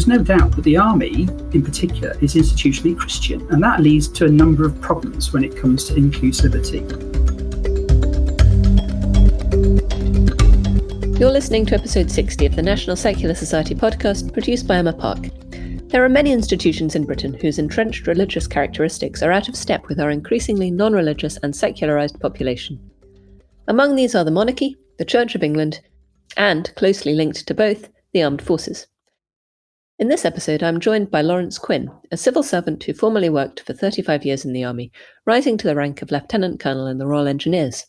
there's no doubt that the army, in particular, is institutionally Christian, and that leads to a number of problems when it comes to inclusivity. You're listening to episode 60 of the National Secular Society podcast, produced by Emma Park. There are many institutions in Britain whose entrenched religious characteristics are out of step with our increasingly non-religious and secularised population. Among these are the monarchy, the Church of England, and, closely linked to both, the armed forces. In this episode, I'm joined by Lawrence Quinn, a civil servant who formerly worked for 35 years in the army, rising to the rank of Lieutenant Colonel in the Royal Engineers.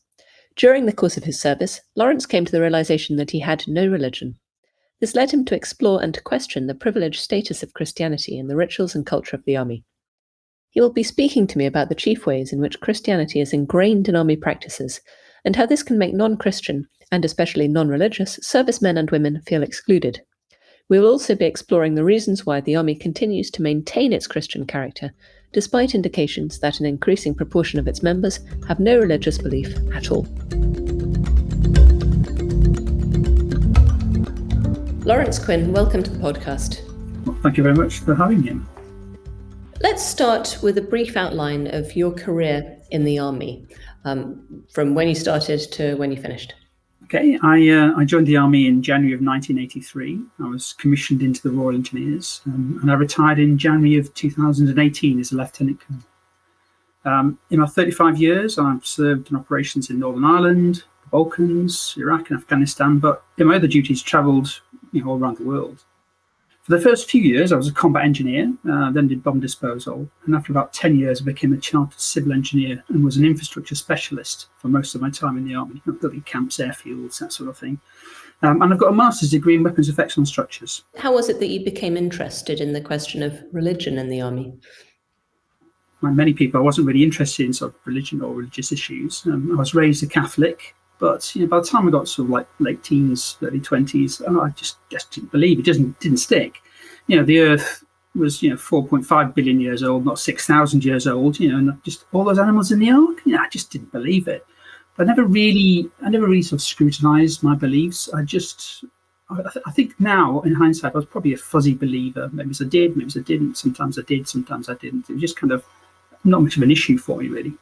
During the course of his service, Lawrence came to the realisation that he had no religion. This led him to explore and to question the privileged status of Christianity in the rituals and culture of the army. He will be speaking to me about the chief ways in which Christianity is ingrained in army practices, and how this can make non-Christian, and especially non-religious, servicemen and women feel excluded. We will also be exploring the reasons why the army continues to maintain its Christian character, despite indications that an increasing proportion of its members have no religious belief at all. Lawrence Quinn, welcome to the podcast. Well, thank you very much for having me. Let's start with a brief outline of your career in the army, from when you started to when you finished. Okay, I joined the army in January of 1983. I was commissioned into the Royal Engineers, and I retired in January of 2018 as a Lieutenant Colonel. In my 35 years, I've served in operations in Northern Ireland, the Balkans, Iraq and Afghanistan, but in my other duties travelled all around the world. For the first few years, I was a combat engineer, then did bomb disposal, and after about 10 years, I became a chartered civil engineer and was an infrastructure specialist for most of my time in the army, building camps, airfields, that sort of thing. And I've got a master's degree in weapons effects on structures. How was it that you became interested in the question of religion in the army? Like many people, I wasn't really interested in sort of religion or religious issues. I was raised a Catholic, but by the time I got sort of like late teens, early 20s, I just didn't believe it. Didn't stick. The Earth was 4.5 billion years old, not 6,000 years old. And just all those animals in the ark. I just didn't believe it. I never really sort of scrutinised my beliefs. I think now in hindsight, I was probably a fuzzy believer. Maybe I did, maybe I didn't. Sometimes I did, sometimes I didn't. It was just kind of not much of an issue for me, really.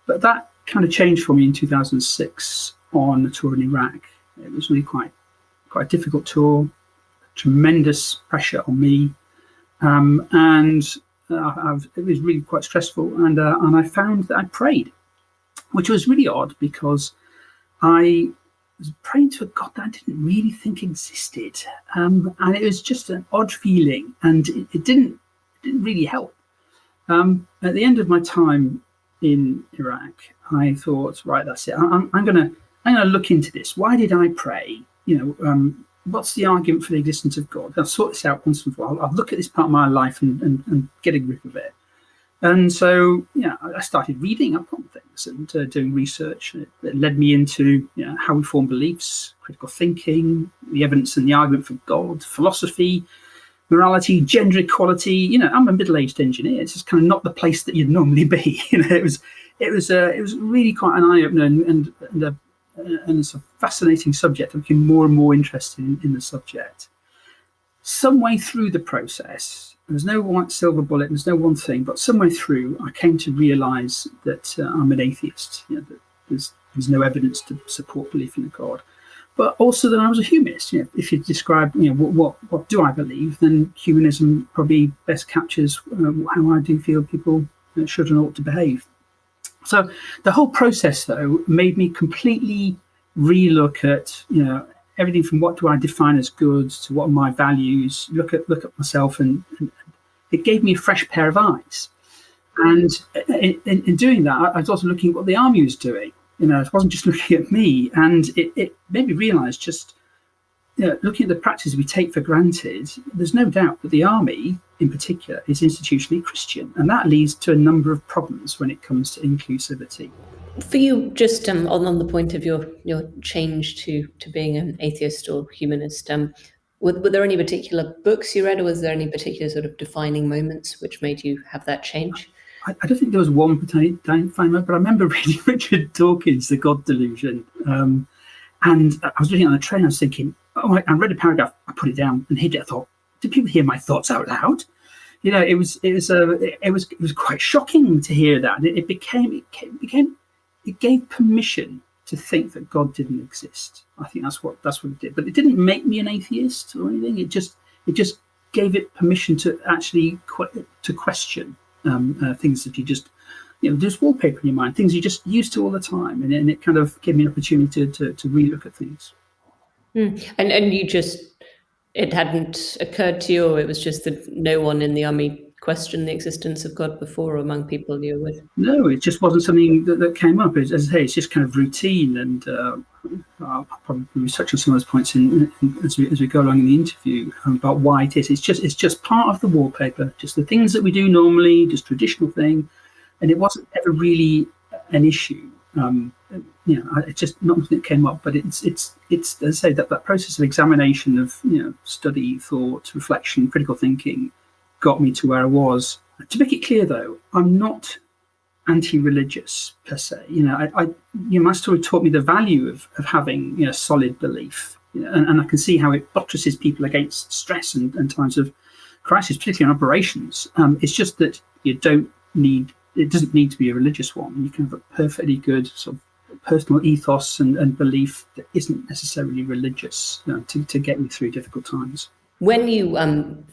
But that kind of changed for me in 2006 on a tour in Iraq. It was really quite a difficult tour, tremendous pressure on me, and it was really quite stressful. And I found that I prayed, which was really odd because I was praying to a God that I didn't really think existed, and it was just an odd feeling, and it didn't really help. At the end of my time in Iraq, I thought, right, that's it. I'm going to look into this. Why did I pray? What's the argument for the existence of God? I'll sort this out once and for all. I'll look at this part of my life and get a grip of it. And so, I started reading up on things and doing research. It led me into how we form beliefs, critical thinking, the evidence and the argument for God, philosophy, morality, gender equality. I'm a middle-aged engineer. It's just kind of not the place that you'd normally be. It was really quite an eye-opener and it's a fascinating subject. I became more and more interested in the subject. Some way through the process, there's no white silver bullet, there's no one thing, but somewhere through, I came to realise that I'm an atheist. That there's no evidence to support belief in a God. But also that I was a humanist. If you describe, what do I believe, then humanism probably best captures how I do feel people should and ought to behave. So the whole process, though, made me completely relook at, everything from what do I define as good to what are my values. Look at myself, and it gave me a fresh pair of eyes. And in doing that, I was also looking at what the army was doing. It wasn't just looking at me, and it made me realise just, looking at the practices we take for granted, there's no doubt that the army, in particular, is institutionally Christian, and that leads to a number of problems when it comes to inclusivity. For you, just on the point of your change to being an atheist or humanist, were there any particular books you read, or was there any particular sort of defining moments which made you have that change? I don't think there was one defining moment, but I remember reading Richard Dawkins' The God Delusion, and I was reading it on the train. I was thinking, I read a paragraph, I put it down and hid it. I thought, did people hear my thoughts out loud? It was quite shocking to hear that. It gave permission to think that God didn't exist. I think that's what it did. But it didn't make me an atheist or anything. It just gave it permission to actually to question things that you just there's wallpaper in your mind, things you just used to all the time, and it kind of gave me an opportunity to relook at things. And you just, it hadn't occurred to you, or it was just that no one in the army questioned the existence of God before among people you were with? No, it just wasn't something that came up. As I say, it's just kind of routine, and I'll probably touch on some of those points as we go along in the interview about why it is. It's just part of the wallpaper, just the things that we do normally, just traditional thing, and it wasn't ever really an issue. It's just not something that came up, but it's as I say, that process of examination of study, thought, reflection, critical thinking got me to where I was. To make it clear, though, I'm not anti-religious per se. My story taught me the value of having solid belief, and I can see how it buttresses people against stress and times of crisis, particularly on operations. It's just that it doesn't need to be a religious one. You can have a perfectly good sort of personal ethos and belief that isn't necessarily religious to get you through difficult times. When you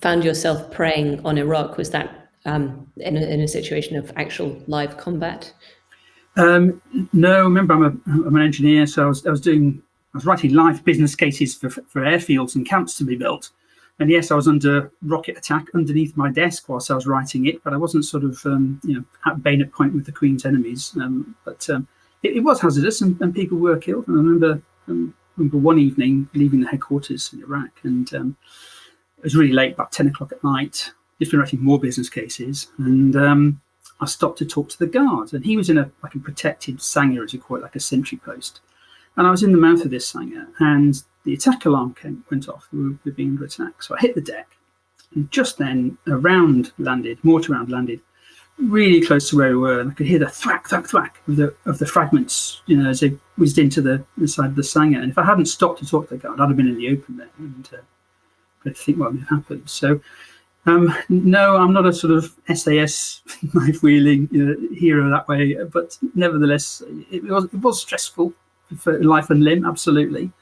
found yourself praying on Iraq, was that in a situation of actual live combat? No, remember I'm an engineer, so I was writing live business cases for airfields and camps to be built. And yes, I was under rocket attack underneath my desk whilst I was writing it, but I wasn't sort of at bayonet point with the Queen's enemies. But it was hazardous, and people were killed. And I remember one evening leaving the headquarters in Iraq, and it was really late, about 10 o'clock at night. Just been writing more business cases, and I stopped to talk to the guard, and he was in a protected sanger, as you call it, like a sentry post. And I was in the mouth of this sanger, and the attack alarm went off. We were being under attack, so I hit the deck, and just then a mortar round landed, really close to where we were, and I could hear the thwack, thwack, thwack of the fragments, as they whizzed into the side of the sanger. And if I hadn't stopped to talk to the guard, I'd have been in the open there, and I think what had happened. So. No, I'm not a sort of SAS knife-wielding hero that way, but nevertheless, it was stressful for life and limb, absolutely.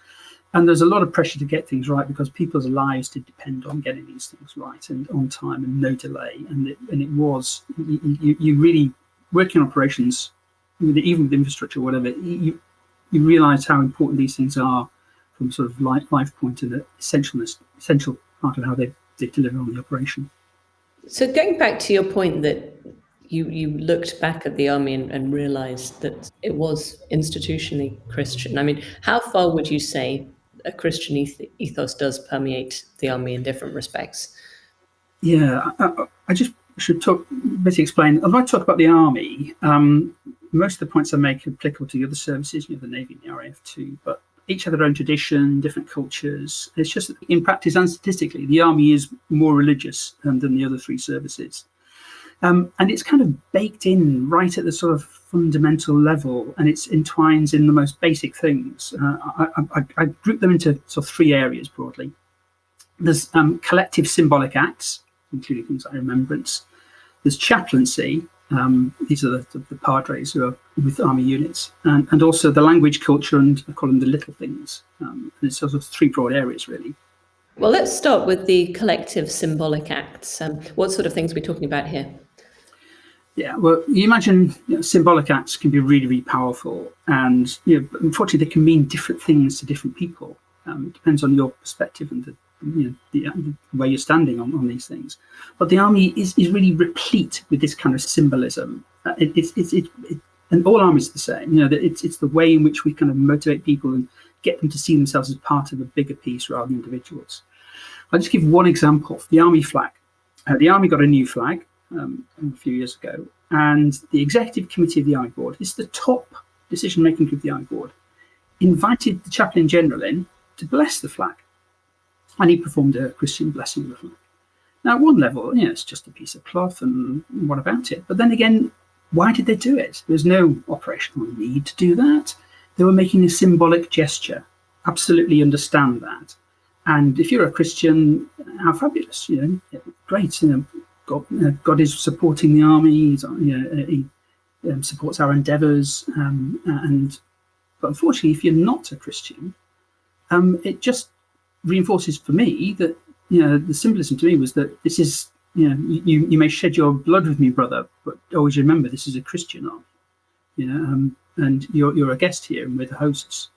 And there's a lot of pressure to get things right because people's lives did depend on getting these things right and on time and no delay. And it was, you really, working on operations, even with infrastructure or whatever, you realise how important these things are from sort of life point and the essential part of how they deliver on the operation. So going back to your point that you looked back at the army and realised that it was institutionally Christian. I mean, how far would you say a Christian ethos does permeate the army in different respects? Yeah, I just should basically explain. I'd like to talk about the army. Most of the points I make are applicable to the other services, the Navy and the RAF too, but each have their own tradition, different cultures. It's just that in practice and statistically, the army is more religious than the other three services. And it's kind of baked in right at the sort of fundamental level, and it's entwines in the most basic things. I group them into sort of three areas broadly. There's collective symbolic acts, including things like remembrance. There's chaplaincy. These are the padres who are with army units, and also the language, culture, and I call them the little things. And it's sort of three broad areas, really. Well, let's start with the collective symbolic acts. What sort of things are we talking about here? Yeah, well, you imagine symbolic acts can be really, really powerful, and unfortunately, they can mean different things to different people. It depends on your perspective and the way you're standing on these things. But the army is really replete with this kind of symbolism. And all armies are the same. It's the way in which we kind of motivate people and get them to see themselves as part of a bigger piece rather than individuals. I'll just give one example. The army flag. The army got a new flag a few years ago, and the executive committee of the Army Board, this is the top decision-making group of the Army Board, invited the chaplain general in to bless the flag. And he performed a Christian blessing of the flag. Now, at one level, it's just a piece of cloth, and what about it? But then again, why did they do it? There's no operational need to do that. They were making a symbolic gesture. Absolutely understand that. And if you're a Christian, how fabulous, great. God is supporting the army. He supports our endeavours. But unfortunately, if you're not a Christian, it just reinforces for me that the symbolism to me was that this is you may shed your blood with me, brother, but always remember this is a Christian army, and you're a guest here, and we're the hosts.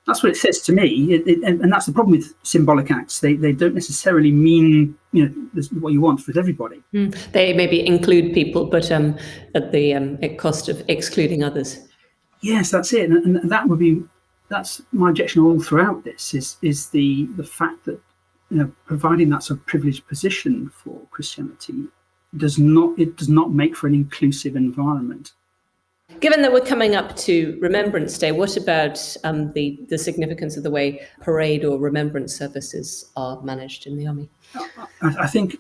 That's what it says to me, and that's the problem with symbolic acts. They don't necessarily mean what you want for everybody. They maybe include people, but at the cost of excluding others. Yes, that's it, and that's my objection all throughout this is the fact that providing that sort of privileged position for Christianity does not make for an inclusive environment. Given that we're coming up to Remembrance Day, what about the significance of the way parade or remembrance services are managed in the army? I think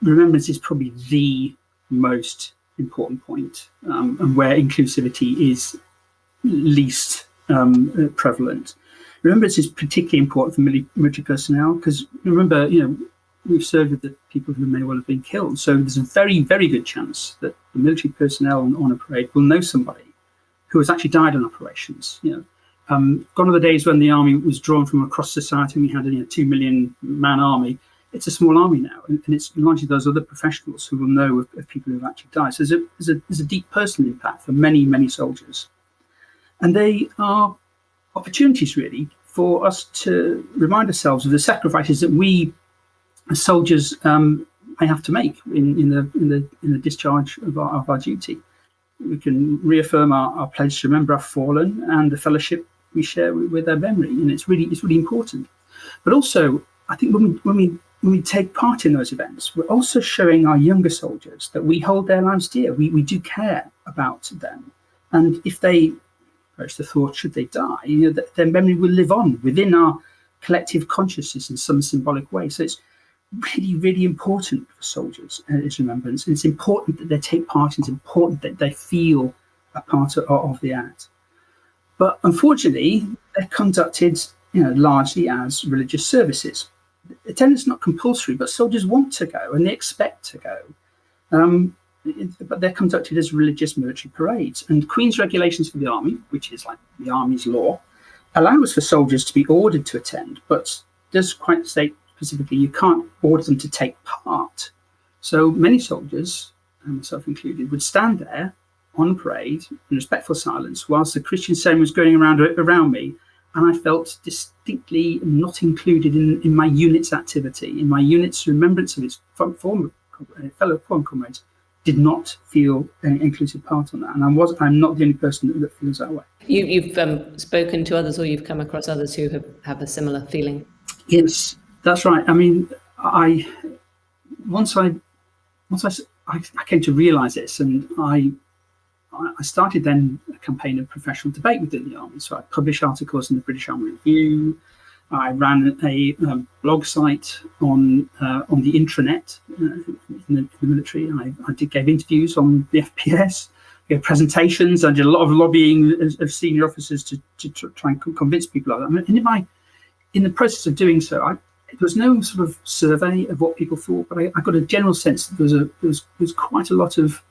remembrance is probably the most important point, and where inclusivity is least prevalent. Remembrance is particularly important for military personnel because remember, we've served with the people who may well have been killed. So there's a very, very good chance that the military personnel on a parade will know somebody who has actually died on operations. Gone are the days when the army was drawn from across society and we had a 2 million man army. It's a small army now, and it's largely those other professionals who will know of people who have actually died. So there's a deep personal impact for many, many soldiers. And they are opportunities, really, for us to remind ourselves of the sacrifices that we, as soldiers, may have to make in the discharge of our duty. We can reaffirm our pledge to remember our fallen and the fellowship we share with their memory, and it's really important. But also, I think when we take part in those events, we're also showing our younger soldiers that we hold their lives dear. We do care about them, and if they perish the thought, should they die, that their memory will live on within our collective consciousness in some symbolic way. So it's really, really important for soldiers as remembrance. And it's important that they take part. It's important that they feel a part of the act. But unfortunately, they're conducted, largely as religious services. Attendance is not compulsory, but soldiers want to go and they expect to go. But they're conducted as religious military parades. And Queen's regulations for the army, which is like the army's law, allows for soldiers to be ordered to attend, but does quite state specifically you can't order them to take part. So many soldiers, myself included, would stand there on parade in respectful silence whilst the Christian ceremony was going around me, and I felt distinctly not included in my unit's activity, in my unit's remembrance of its fellow fallen comrades. Did not feel an inclusive part on that, and I'm not the only person that feels that way. You've spoken to others, or you've come across others who have a similar feeling. Yes, that's right. I mean, once I came to realise this, and I started then a campaign of professional debate within the army. So I published articles in the British Army Review. I ran a blog site on the intranet in the military. I gave interviews on the FPS, gave presentations. I did a lot of lobbying of senior officers to try and convince people of that. And in the process of doing so, there was no sort of survey of what people thought, but I got a general sense that there was quite a lot of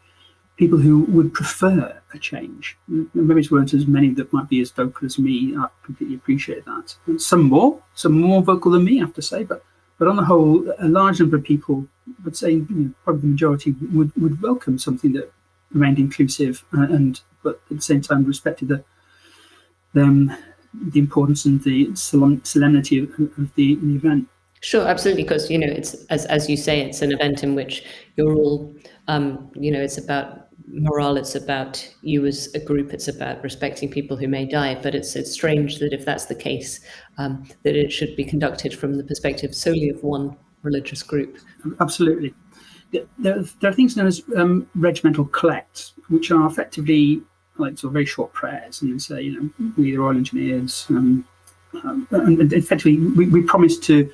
people who would prefer a change. Maybe it weren't as many that might be as vocal as me. I completely appreciate that. And some more vocal than me, I have to say. But on the whole, a large number of people would say, probably the majority would welcome something that remained inclusive but at the same time respected the importance and the solemnity of the event. Sure, absolutely, because it's as you say, it's an event in which you're all, it's about morale, it's about you as a group, it's about respecting people who may die. But it's strange that if that's the case, that it should be conducted from the perspective solely of one religious group. Absolutely. There are things known as regimental collects, which are effectively like sort of very short prayers, and they say, we the Royal Engineers, and effectively we promise to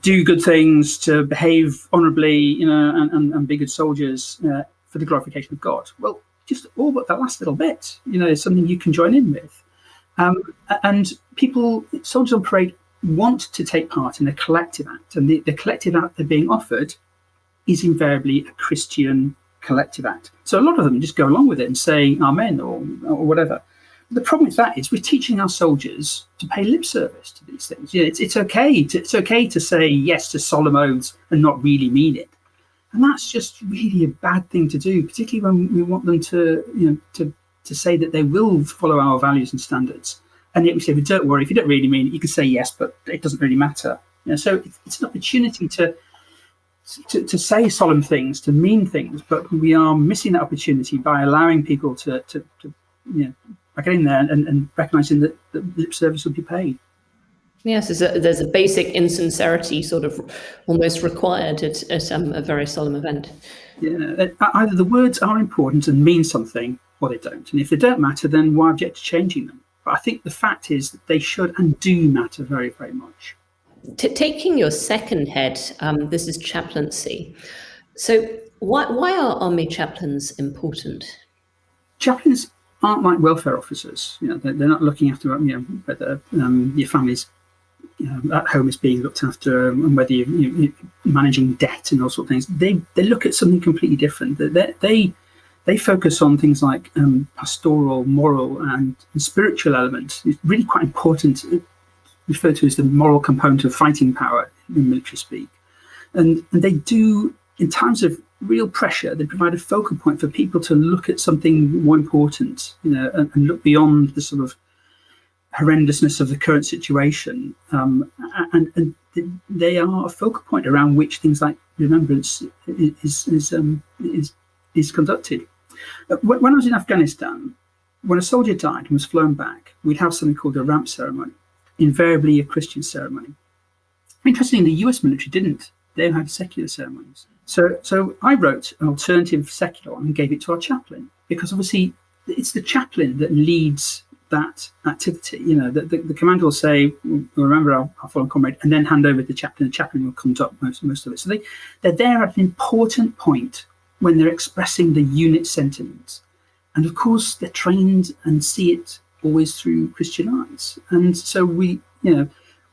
do good things, to behave honourably, and be good soldiers for the glorification of God. Well, just all but that last little bit, is something you can join in with. And soldiers on parade want to take part in a collective act, and the collective act they're being offered is invariably a Christian collective act. So a lot of them just go along with it and say amen or whatever. The problem with that is we're teaching our soldiers to pay lip service to these things. It's okay to say yes to solemn oaths and not really mean it, and that's just really a bad thing to do, particularly when we want them to say that they will follow our values and standards. And yet we say, well, don't worry, if you don't really mean it, you can say yes, but it doesn't really matter. So it's an opportunity to say solemn things, to mean things, but we are missing that opportunity by allowing people to get in there and recognising that lip service will be paid. Yes, there's a basic insincerity sort of almost required at a very solemn event. Yeah, either the words are important and mean something, or they don't. And if they don't matter, then why object to changing them? But I think the fact is that they should and do matter very, very much. Taking your second head, this is chaplaincy. So why are army chaplains important? Chaplains aren't like welfare officers. They're not looking after whether your family's at home is being looked after, and whether you're managing debt and all sorts of things. They look at something completely different. They focus on things like pastoral, moral, and spiritual elements. It's really quite important. Referred to as the moral component of fighting power in military speak, and they do, in times of real pressure, they provide a focal point for people to look at something more important, and look beyond the sort of horrendousness of the current situation, and they are a focal point around which things like remembrance is conducted. When I was in Afghanistan, when a soldier died and was flown back, we'd have something called a ramp ceremony, invariably a Christian ceremony. Interestingly, the US military didn't. They had secular ceremonies. So I wrote an alternative secular one and gave it to our chaplain, because obviously it's the chaplain that leads that activity. The commander will say, we'll remember our fallen comrade, and then hand over to the chaplain. The chaplain will conduct most of it. So they're there at an important point when they're expressing the unit sentiment. And of course, they're trained and see it always through Christian eyes. And so we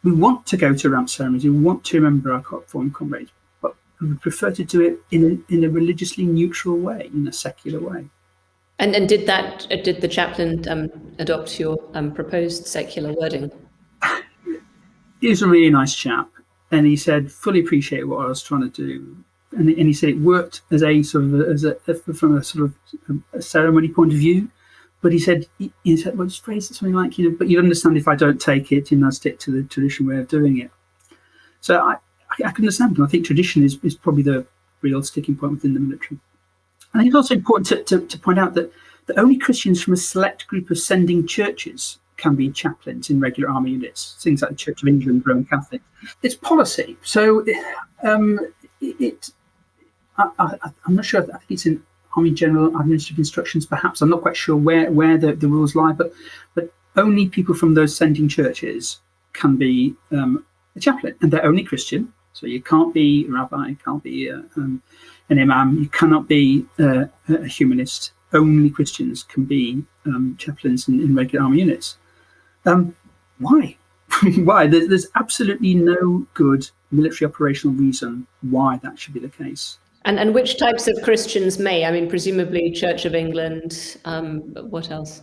want to go to ramp ceremonies, we want to remember our fallen comrades, but we would prefer to do it in a religiously neutral way, in a secular way. And did the chaplain adopt your proposed secular wording? He was a really nice chap, and he said fully appreciate what I was trying to do, and he said it worked as from a sort of a ceremony point of view. But he said, well, just phrase it something like, but you'd understand if I don't take it, and I stick to the traditional way of doing it. So I can understand, and I think tradition is probably the real sticking point within the military. I think it's also important to point out that only Christians from a select group of sending churches can be chaplains in regular army units, things like the Church of England, Roman Catholic. It's policy. So I'm not sure. I think it's in Army General Administrative Instructions, perhaps. I'm not quite sure where the rules lie, but only people from those sending churches can be a chaplain, and they're only Christian. So you can't be a rabbi, you can't be an imam, you cannot be a humanist. Only Christians can be chaplains in regular army units. Why? Why? There's absolutely no good military operational reason why that should be the case. And which types of Christians may? I mean, presumably Church of England. What else?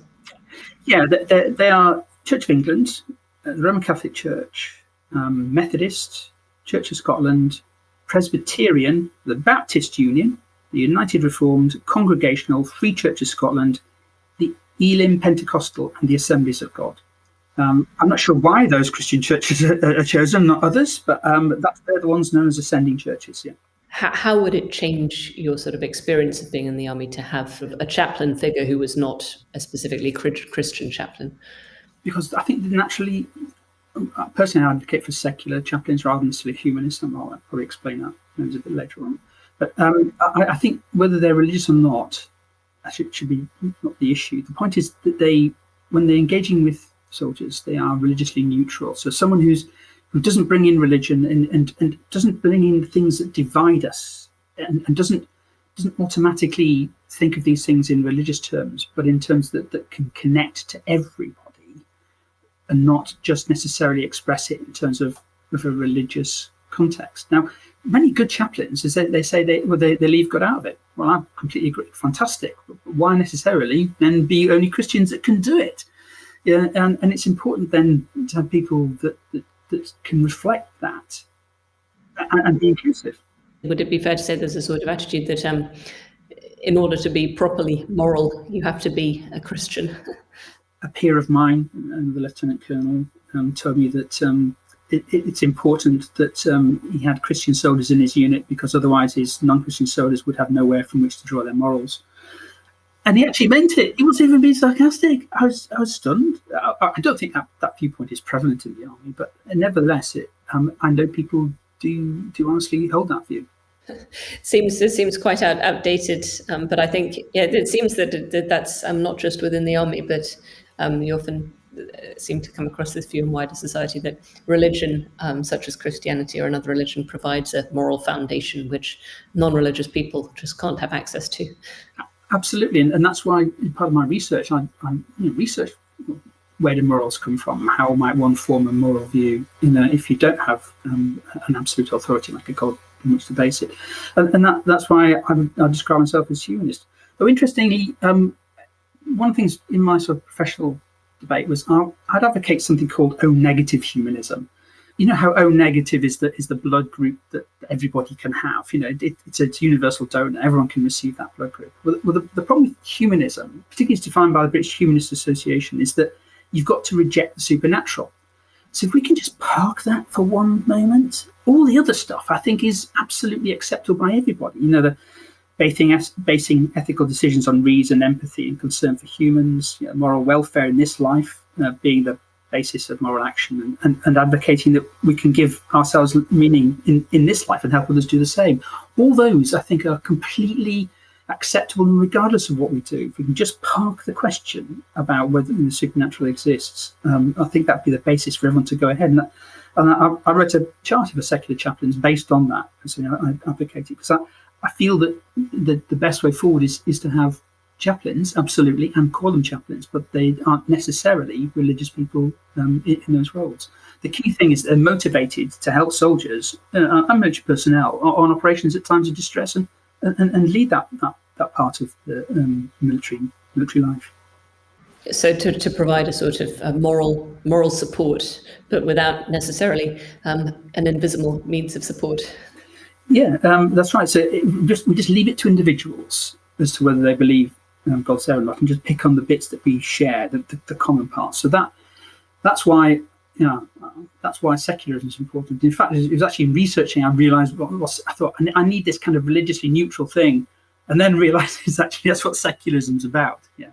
Yeah, they are Church of England, the Roman Catholic Church, Methodist, Church of Scotland, Presbyterian, the Baptist Union, the United Reformed, Congregational, Free Church of Scotland, the Elim Pentecostal, and the Assemblies of God. I'm not sure why those Christian churches are chosen, not others, but they're the ones known as ascending churches, yeah. How would it change your sort of experience of being in the army to have a chaplain figure who was not a specifically Christian chaplain? Because I think naturally, personally, I advocate for secular chaplains rather than necessarily humanists, and I'll probably explain that a bit later on. But I think whether they're religious or not, actually should be not the issue. The point is that when they're engaging with soldiers, they are religiously neutral. So someone who doesn't bring in religion and doesn't bring in things that divide us, and doesn't automatically think of these things in religious terms, but in terms that can connect to everybody, and not just necessarily express it in terms of a religious context. Now, many good chaplains, is they say they leave God out of it. Well, I completely agree. Fantastic. Why necessarily then be only Christians that can do it? Yeah, and it's important then to have people that can reflect that and be inclusive. Would it be fair to say there's a sort of attitude that in order to be properly moral, you have to be a Christian? A peer of mine, the lieutenant colonel, told me that it's important that he had Christian soldiers in his unit, because otherwise his non-Christian soldiers would have nowhere from which to draw their morals. And he actually meant it. He wasn't even being sarcastic. I was stunned. I don't think that viewpoint is prevalent in the army, but nevertheless, I know people do honestly hold that view. It seems quite outdated, but I think it seems that that's not just within the army, but you often seem to come across this view in wider society that religion, such as Christianity or another religion, provides a moral foundation which non-religious people just can't have access to. Absolutely, and that's why part of my research, I research where do morals come from? How might one form a moral view? If you don't have an absolute authority like a God in which to base it, and that's why I describe myself as humanist. Though interestingly, one of the things in my sort of professional debate was I'd advocate something called O-negative humanism. You know how O-negative is the blood group that everybody can have. It's a universal donor. Everyone can receive that blood group. Well, the problem with humanism, particularly as defined by the British Humanist Association, is that you've got to reject the supernatural. So if we can just park that for one moment, all the other stuff I think is absolutely acceptable by everybody. The basing ethical decisions on reason, empathy, and concern for humans, moral welfare in this life being the basis of moral action, and advocating that we can give ourselves meaning in this life and help others do the same. All those, I think, are completely acceptable, regardless of what we do. If we can just park the question about whether the supernatural exists, I think that'd be the basis for everyone to go ahead. And I wrote a charter for secular chaplains based on that. So I advocate it because I feel that the best way forward is to have chaplains, absolutely, and call them chaplains, but they aren't necessarily religious people in those roles. The key thing is they're motivated to help soldiers and military personnel on operations at times of distress and lead that part of the military life. So to provide a sort of moral support, but without necessarily an invisible means of support. Yeah, that's right. So we just leave it to individuals as to whether they believe God's there or not, and just pick on the bits that we share, the common parts. So that's why secularism is important. In fact, it was actually in researching I realised I thought I need this kind of religiously neutral thing, and then realised that's what secularism's about. Yeah.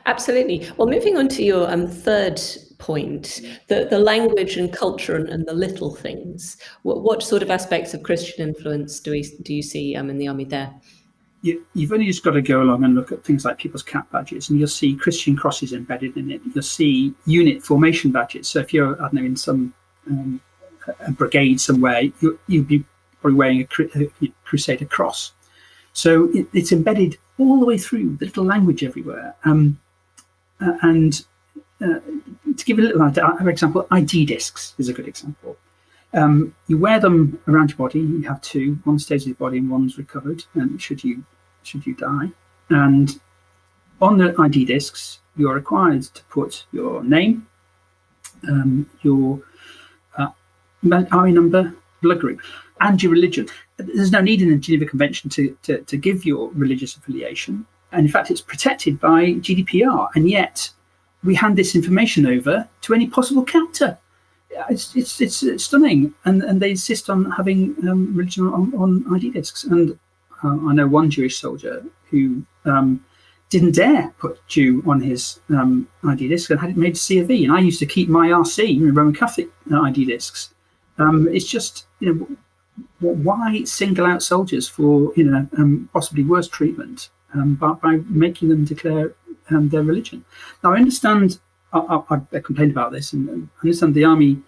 Absolutely. Well, moving on to your third point, the language and culture and the little things. What sort of aspects of Christian influence do you see in the army there? You've only just got to go along and look at things like people's cap badges, and you'll see Christian crosses embedded in it. You'll see unit formation badges. So if you're, I don't know, in some a brigade somewhere, you'll be probably wearing a Crusader cross. So it's embedded all the way through, the little language everywhere. And to give a little example, ID discs is a good example. You wear them around your body. You have two. One stays with your body and one's recovered, and should you die. And on the ID discs, you're required to put your name, your army number, blood group, and your religion. There's no need in the Geneva Convention to give your religious affiliation. And in fact, it's protected by GDPR. And yet we hand this information over to any possible captor. It's stunning. And they insist on having religion on ID discs. And I know one Jewish soldier who didn't dare put Jew on his ID disc and had it made C of E. And I used to keep my RC, Roman Catholic ID discs. It's just, why single out soldiers for possibly worse treatment by making them declare their religion? Now I understand. I complained about this, and I understand the army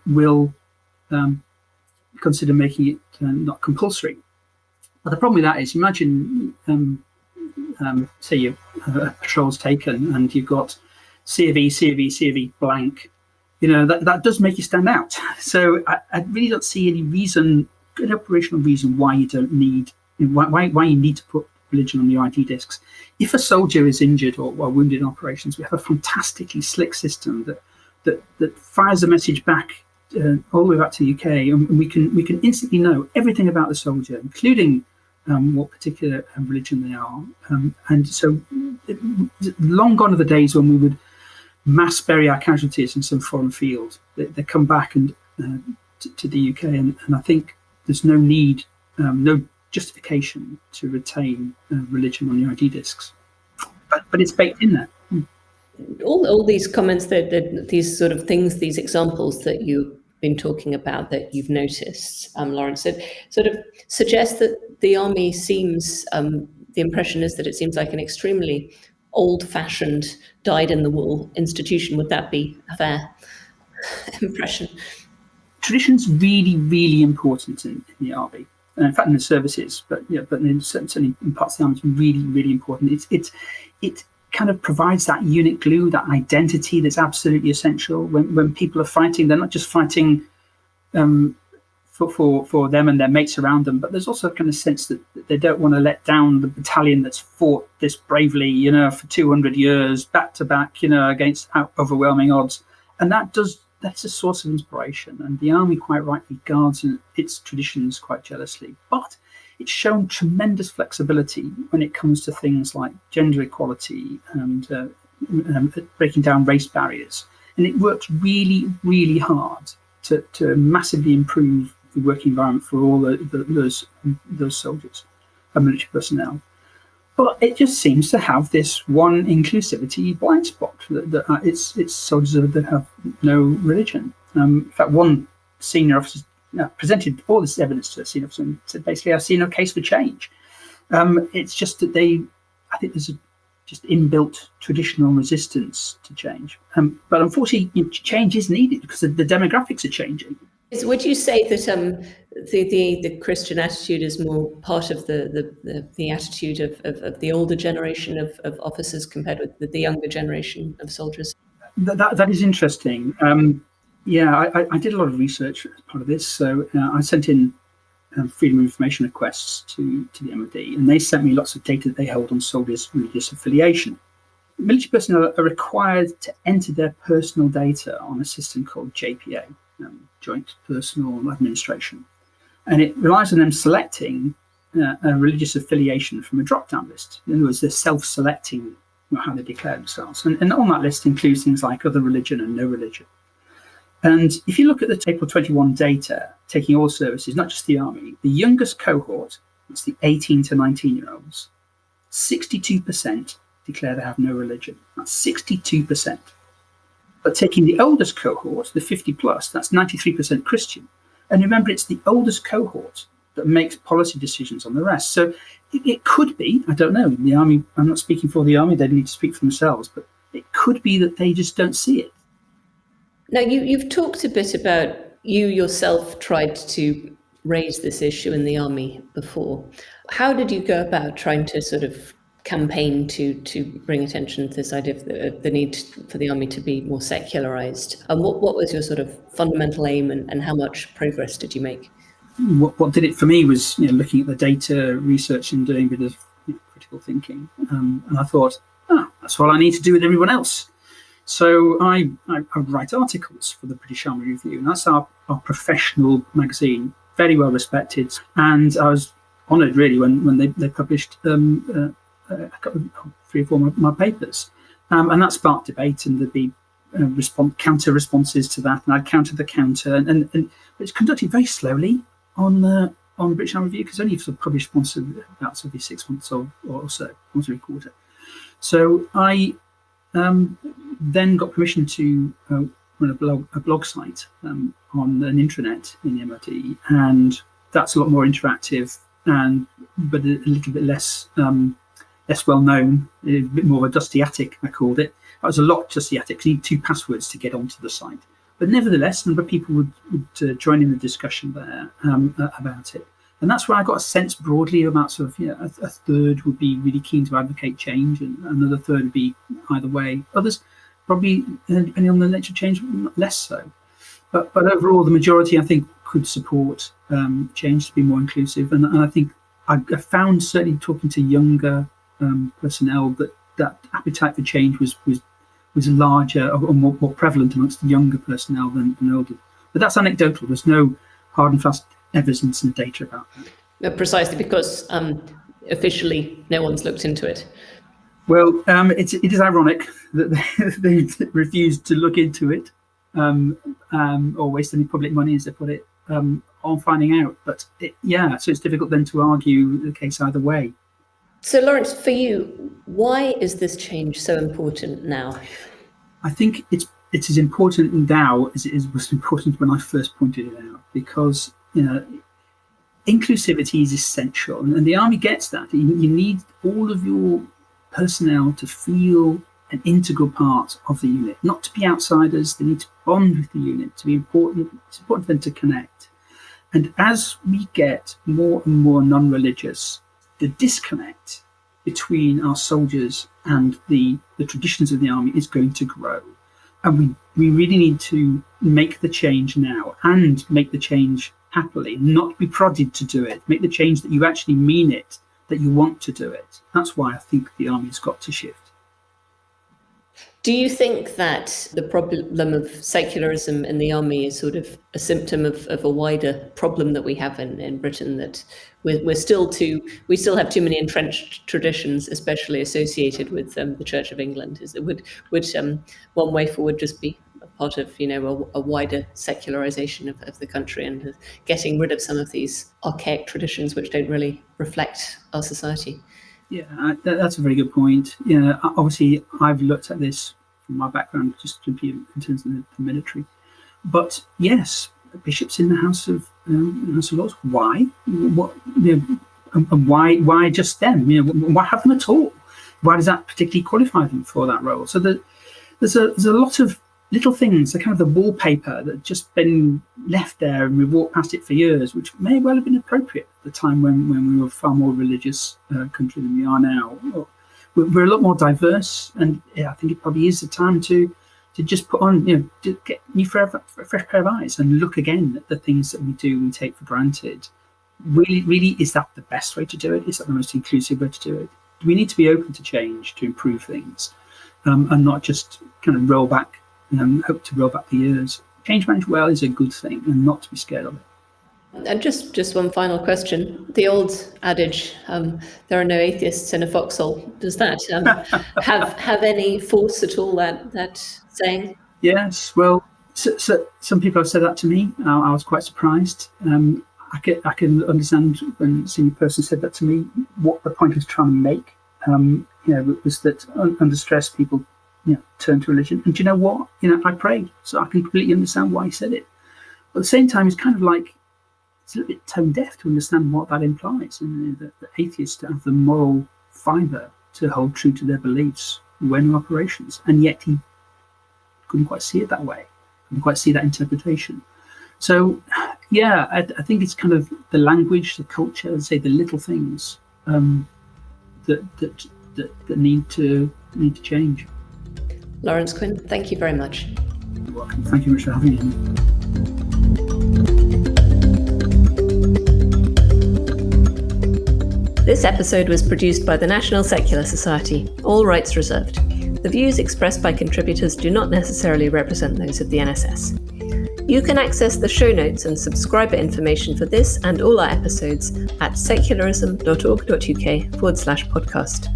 will consider making it not compulsory. But the problem with that is, imagine say your patrol's taken and you've got C of E, blank, that does make you stand out. So I really don't see any reason, good operational reason why you don't need, why you need to put religion on your ID discs. If a soldier is injured or wounded in operations, we have a fantastically slick system that fires a message back all the way back to the UK, and we can instantly know everything about the soldier, including what particular religion they are. And so long gone are the days when we would mass bury our casualties in some foreign field. They come back and to the UK, and I think there's no need, no justification to retain religion on the ID discs. But it's baked in there. All these comments, that these sort of things, these examples that you've been talking about that you've noticed, Lawrence, that sort of suggest that the army seems, the impression is that it seems like an extremely old-fashioned, dyed-in-the-wool institution. Would that be a fair impression? Tradition's really, really important in the army. In fact, in the services, but certainly in parts of the army, it's really, really important. It kind of provides that unit glue, that identity that's absolutely essential. When people are fighting, they're not just fighting for them and their mates around them, but there's also a kind of sense that they don't want to let down the battalion that's fought this bravely, for 200 years, back to back, against overwhelming odds. And that's a source of inspiration. And the army quite rightly guards its traditions quite jealously. But it's shown tremendous flexibility when it comes to things like gender equality and breaking down race barriers. And it works really, really hard to massively improve the working environment for all those soldiers and military personnel. But it just seems to have this one inclusivity blind spot that it's soldiers that have no religion. In fact, one senior officer presented all this evidence to a senior officer and said, basically, I see no case for change. It's just that I think there's just inbuilt traditional resistance to change. But unfortunately, change is needed because the demographics are changing. Would you say that the Christian attitude is more part of the attitude of the older generation of officers compared with the younger generation of soldiers? That is interesting. I did a lot of research as part of this. So I sent in freedom of information requests to the MOD, and they sent me lots of data that they held on soldiers' religious affiliation. Military personnel are required to enter their personal data on a system called JPA, Joint Personal Administration. And it relies on them selecting a religious affiliation from a drop-down list. In other words, they're self-selecting how they declare themselves. And on that list includes things like other religion and no religion. And if you look at the April 21 data, taking all services, not just the army, the youngest cohort, that's the 18 to 19-year-olds, 62% declare they have no religion. That's 62%. But taking the oldest cohort, the 50 plus, that's 93% Christian. And remember, it's the oldest cohort that makes policy decisions on the rest. So it could be, I don't know, the army, I'm not speaking for the army, they need to speak for themselves, but it could be that they just don't see it. Now, you've talked a bit about you yourself tried to raise this issue in the army before. How did you go about trying to sort of campaign to bring attention to this idea of the need for the army to be more secularized? And what was your sort of fundamental aim, and how much progress did you make? What did it for me was looking at the data, research, and doing a bit of critical thinking. And I thought, that's what I need to do with everyone else. So I write articles for the British Army Review, and that's our professional magazine, very well respected. And I was honoured really when they published a couple of 3 or 4 of my papers, and that sparked debate, and there'd be counter responses to that, and I'd counter the counter, and it's conducted very slowly on the British Army Review, because only sort of published once about every 6 months or so, once every quarter. So I then got permission to run a blog site on an intranet in the MOD, and that's a lot more interactive, but a little bit less well known, a bit more of a dusty attic, I called it. That was a lot dusty attic. You need 2 passwords to get onto the site, but nevertheless, a number of people would join in the discussion there about it. And that's where I got a sense broadly about sort of, a third would be really keen to advocate change, and another third would be either way. Others probably, depending on the nature of change, less so. But overall, the majority, I think, could support change to be more inclusive. And I think I found, certainly talking to younger personnel, that appetite for change was larger or more prevalent amongst the younger personnel than older. But that's anecdotal. There's no hard and fast evidence and data about that. Precisely because officially no one's looked into it. Well, it is ironic that they refused to look into it or waste any public money, as they put it, on finding out. But so it's difficult then to argue the case either way. So, Lawrence, for you, why is this change so important now? I think it's as important now as it was important when I first pointed it out, because inclusivity is essential, and the army gets that. You need all of your personnel to feel an integral part of the unit, not to be outsiders. They need to bond with the unit, to be important. It's important for them to connect. And as we get more and more non-religious, the disconnect between our soldiers and the traditions of the army is going to grow. And we really need to make the change now, and make the change happily, not be prodded to do it. Make the change that you actually mean it, that you want to do it. That's why I think the army's got to shift. Do you think that the problem of secularism in the army is sort of a symptom of a wider problem that we have in Britain, that we still have too many entrenched traditions, especially associated with the Church of England? Would one way forward just be a part of a wider secularization of the country and getting rid of some of these archaic traditions which don't really reflect our society? Yeah, that's a very good point. Obviously, I've looked at this from my background, just to be in terms of the military. But yes, bishops in the House of Lords. Why? What? And why just them? Why have them at all? Why does that particularly qualify them for that role? So there's a lot of little things, the kind of the wallpaper that's just been left there, and we've walked past it for years, which may well have been appropriate at the time when we were a far more religious country than we are now. We're a lot more diverse, and I think it probably is the time to just put on, to get a fresh pair of eyes and look again at the things that we do and take for granted. Really, is that the best way to do it? Is that the most inclusive way to do it? We need to be open to change, to improve things, and not just kind of hope to roll back the years. Change managed well is a good thing, and not to be scared of it. And just one final question. The old adage, there are no atheists in a foxhole, does that have any force at all, that saying? Yes, well, so some people have said that to me. I was quite surprised. I can understand when a senior person said that to me, what the point was trying to make. It was that under stress, people turn to religion. And do you know what? I prayed, so I can completely understand why he said it. But at the same time, it's kind of like, it's a little bit tone deaf to understand what that implies. And the atheists have the moral fibre to hold true to their beliefs when in operations. And yet he couldn't quite see it that way, couldn't quite see that interpretation. So, I think it's kind of the language, the culture, say the little things that need to change. Lawrence Quinn, thank you very much. You're welcome. Thank you much for having me. This episode was produced by the National Secular Society, all rights reserved. The views expressed by contributors do not necessarily represent those of the NSS. You can access the show notes and subscriber information for this and all our episodes at secularism.org.uk/podcast.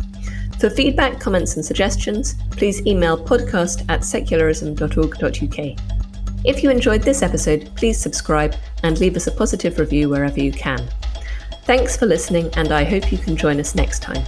For feedback, comments and suggestions, please email podcast@secularism.org.uk. If you enjoyed this episode, please subscribe and leave us a positive review wherever you can. Thanks for listening, and I hope you can join us next time.